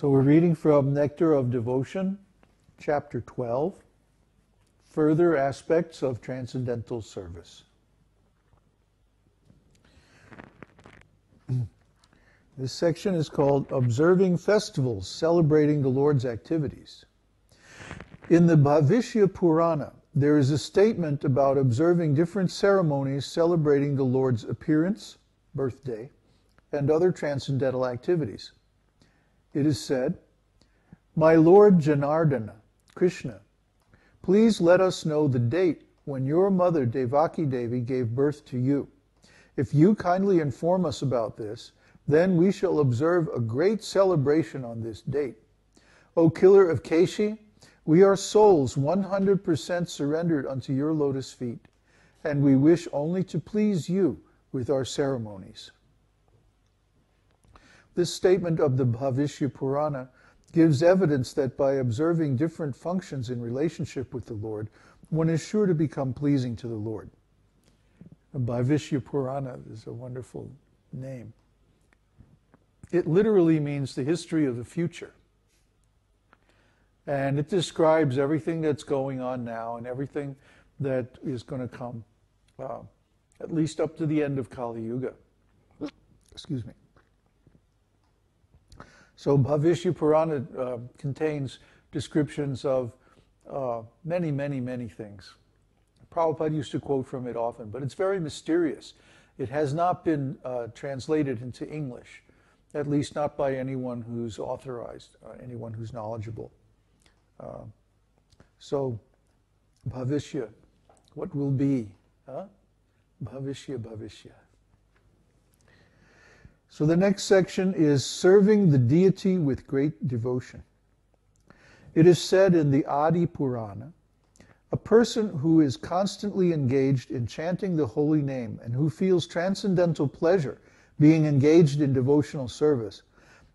So we're reading from Nectar of Devotion, Chapter 12, Further Aspects of Transcendental Service. This section is called Observing Festivals, Celebrating the Lord's Activities. In the Bhagavad-gītā, there is a statement about observing different ceremonies celebrating the Lord's appearance, birthday, and other transcendental activities. It is said, "My Lord Janardana, Krishna, please let us know the date when your mother Devaki Devi gave birth to you. If you kindly inform us about this, then we shall observe a great celebration on this date. O killer of Keshi, we are souls 100% surrendered unto your lotus feet, and we wish only to please you with our ceremonies." This statement of the Bhagavad-gītā gives evidence that by observing different functions in relationship with the Lord, one is sure to become pleasing to the Lord. The Bhagavad-gītā is a wonderful name. It literally means the history of the future. And it describes everything that's going on now and everything that is going to come, at least up to the end of Kali Yuga. Excuse me. So Bhagavad-gītā contains descriptions of many, many, many things. Prabhupada used to quote from it often, but it's very mysterious. It has not been translated into English, at least not by anyone who's authorized, anyone who's knowledgeable. So, Bhavishya, what will be? Bhavishya. So the next section is serving the deity with great devotion. It is said in the Adi Purana, a person who is constantly engaged in chanting the holy name and who feels transcendental pleasure being engaged in devotional service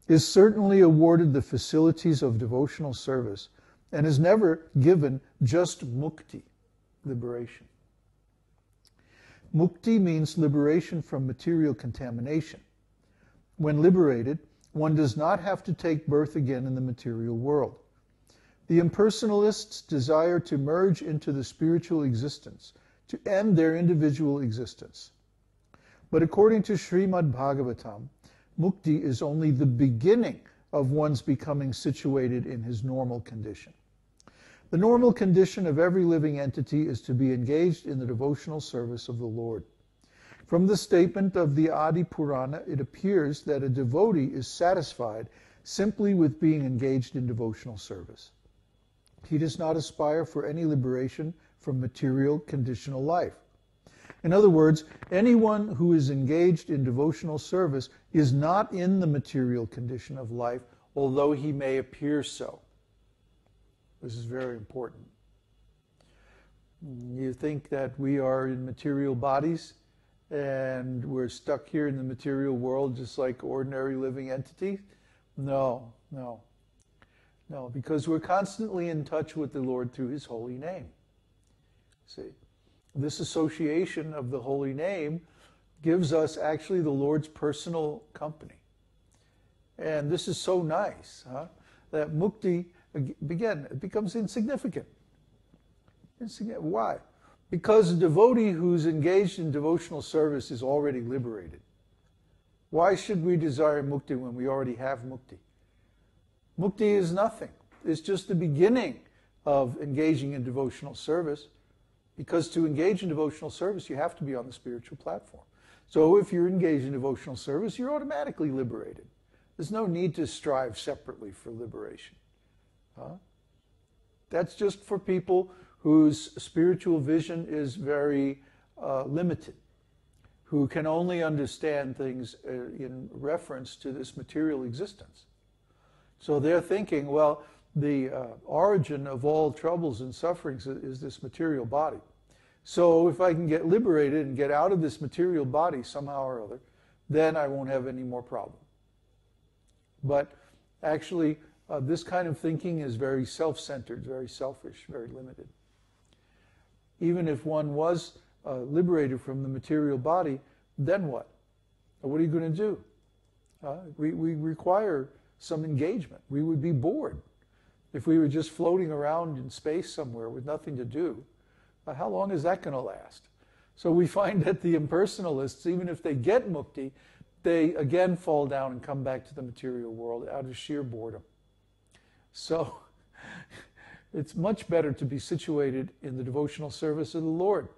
is certainly awarded the facilities of devotional service and is never given just mukti, liberation. Mukti means liberation from material contamination. When liberated, one does not have to take birth again in the material world. The impersonalists desire to merge into the spiritual existence, to end their individual existence. But according to Srimad Bhagavatam, mukti is only the beginning of one's becoming situated in his normal condition. The normal condition of every living entity is to be engaged in the devotional service of the Lord. From the statement of the Adi Purana, it appears that a devotee is satisfied simply with being engaged in devotional service. He does not aspire for any liberation from material conditional life. In other words, anyone who is engaged in devotional service is not in the material condition of life, although he may appear so. This is very important. You think that we are in material bodies and we're stuck here in the material world just like ordinary living entities? No, because we're constantly in touch with the Lord through His holy name. See, this association of the holy name gives us actually the Lord's personal company. And this is so nice, that mukti, again, it becomes insignificant. Why? Because a devotee who's engaged in devotional service is already liberated. Why should we desire mukti when we already have mukti? Mukti is nothing. It's just the beginning of engaging in devotional service, because to engage in devotional service, you have to be on the spiritual platform. So if you're engaged in devotional service, you're automatically liberated. There's no need to strive separately for liberation. That's just for people whose spiritual vision is very limited, who can only understand things in reference to this material existence. So they're thinking, well, the origin of all troubles and sufferings is this material body. So if I can get liberated and get out of this material body somehow or other, then I won't have any more problem. But actually, this kind of thinking is very self-centered, very selfish, very limited. Even if one was liberated from the material body, then what? What are you going to do? We require some engagement. We would be bored if we were just floating around in space somewhere with nothing to do. How long is that going to last? So we find that the impersonalists, even if they get mukti, they again fall down and come back to the material world out of sheer boredom. So it's much better to be situated in the devotional service of the Lord,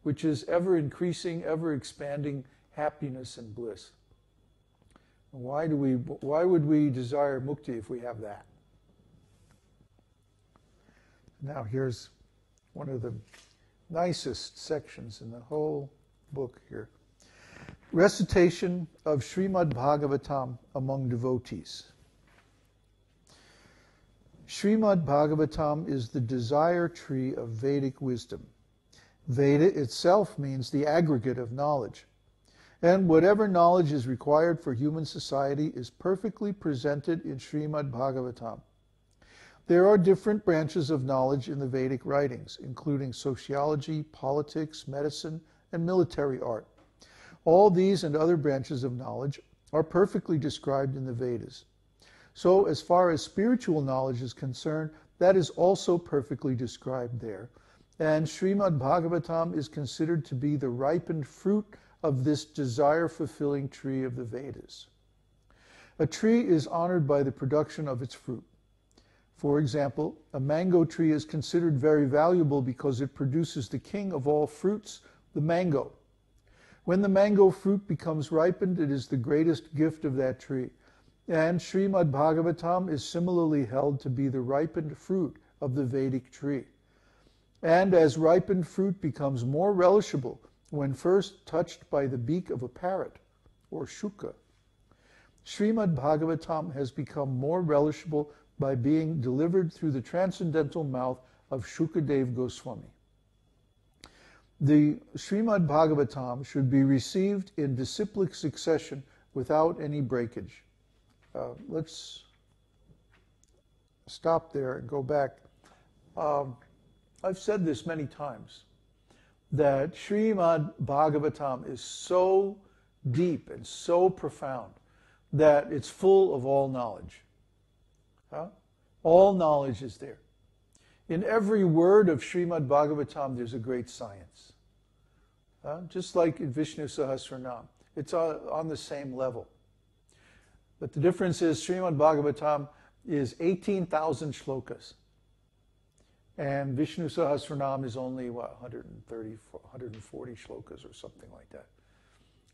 which is ever increasing, ever expanding happiness and bliss. Why would we desire mukti if we have that? Now here's one of the nicest sections in the whole book here. Recitation of Srimad Bhagavatam among devotees. Srimad Bhagavatam is the desire tree of Vedic wisdom. Veda itself means the aggregate of knowledge. And whatever knowledge is required for human society is perfectly presented in Srimad Bhagavatam. There are different branches of knowledge in the Vedic writings, including sociology, politics, medicine, and military art. All these and other branches of knowledge are perfectly described in the Vedas. So, as far as spiritual knowledge is concerned, that is also perfectly described there. And Srimad Bhagavatam is considered to be the ripened fruit of this desire-fulfilling tree of the Vedas. A tree is honored by the production of its fruit. For example, a mango tree is considered very valuable because it produces the king of all fruits, the mango. When the mango fruit becomes ripened, it is the greatest gift of that tree. And Srimad Bhagavatam is similarly held to be the ripened fruit of the Vedic tree. And as ripened fruit becomes more relishable when first touched by the beak of a parrot, or shuka, Srimad Bhagavatam has become more relishable by being delivered through the transcendental mouth of Shukadev Goswami. The Srimad Bhagavatam should be received in disciplic succession without any breakage. Let's stop there and go back. I've said this many times, that Srimad Bhagavatam is so deep and so profound that it's full of all knowledge. All knowledge is there. In every word of Srimad Bhagavatam, there's a great science. Just like in Vishnu Sahasranam. It's on the same level. But the difference is Srimad Bhagavatam is 18,000 shlokas. And Vishnu Sahasranam is only, 130, 140 shlokas or something like that.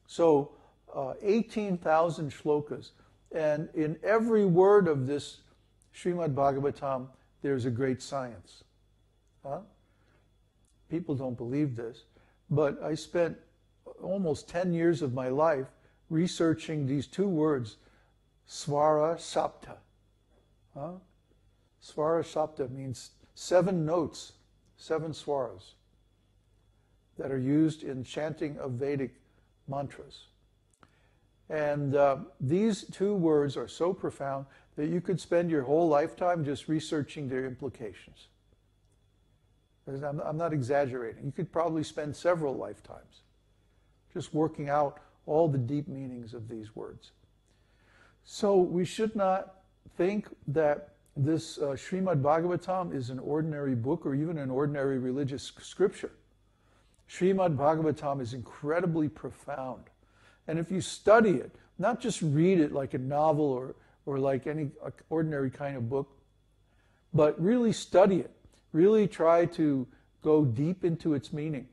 So 18,000 shlokas. And in every word of this Srimad Bhagavatam, there's a great science. People don't believe this, but I spent almost 10 years of my life researching these two words, Svara Sapta. Svara Sapta means 7 notes, 7 swaras that are used in chanting of Vedic mantras. And these two words are so profound that you could spend your whole lifetime just researching their implications. I'm not exaggerating. You could probably spend several lifetimes just working out all the deep meanings of these words. So we should not think that this Srimad Bhagavatam is an ordinary book or even an ordinary religious scripture. Srimad Bhagavatam is incredibly profound. And if you study it, not just read it like a novel or like any ordinary kind of book, but really study it. Really try to go deep into its meaning.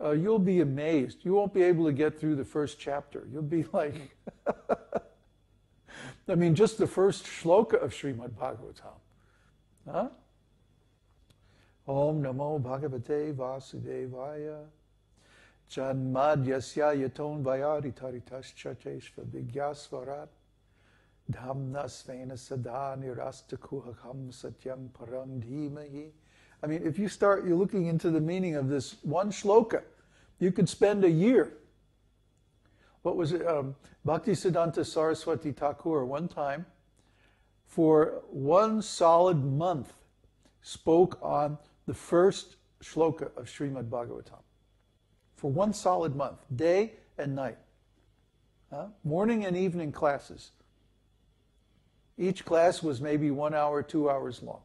You'll be amazed. You won't be able to get through the first chapter. You'll be like, I mean, just the first shloka of Srimad Bhagavatam. Om Namo Bhagavate Vasudevaya Janmadyasya Yaton Vayari Taritas Chateshva Vigyasvarat Dhamna Svena Sada Nirastakuhakam Satyam Param Dhimahi. I mean, if you're looking into the meaning of this one shloka, you could spend a year. What was it? Bhaktisiddhanta Saraswati Thakur one time, for one solid month, spoke on the first shloka of Srimad Bhagavatam. For one solid month, day and night. Morning and evening classes. Each class was maybe 1 hour, 2 hours long.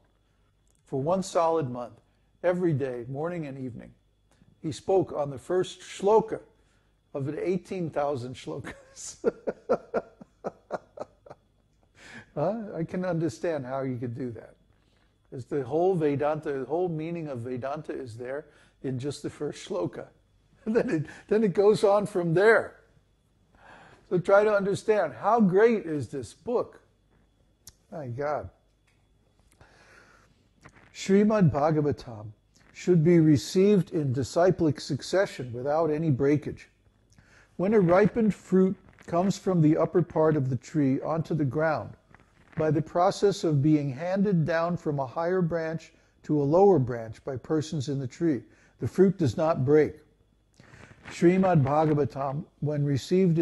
For 1 solid month, every day, morning and evening. He spoke on the first shloka of the 18,000 shlokas. I can understand how you could do that. Because the whole Vedanta, the whole meaning of Vedanta is there in just the first shloka. Then it goes on from there. So try to understand, how great is this book? My God. Srimad Bhagavatam should be received in disciplic succession without any breakage. When a ripened fruit comes from the upper part of the tree onto the ground, by the process of being handed down from a higher branch to a lower branch by persons in the tree, the fruit does not break. Srimad Bhagavatam, when received in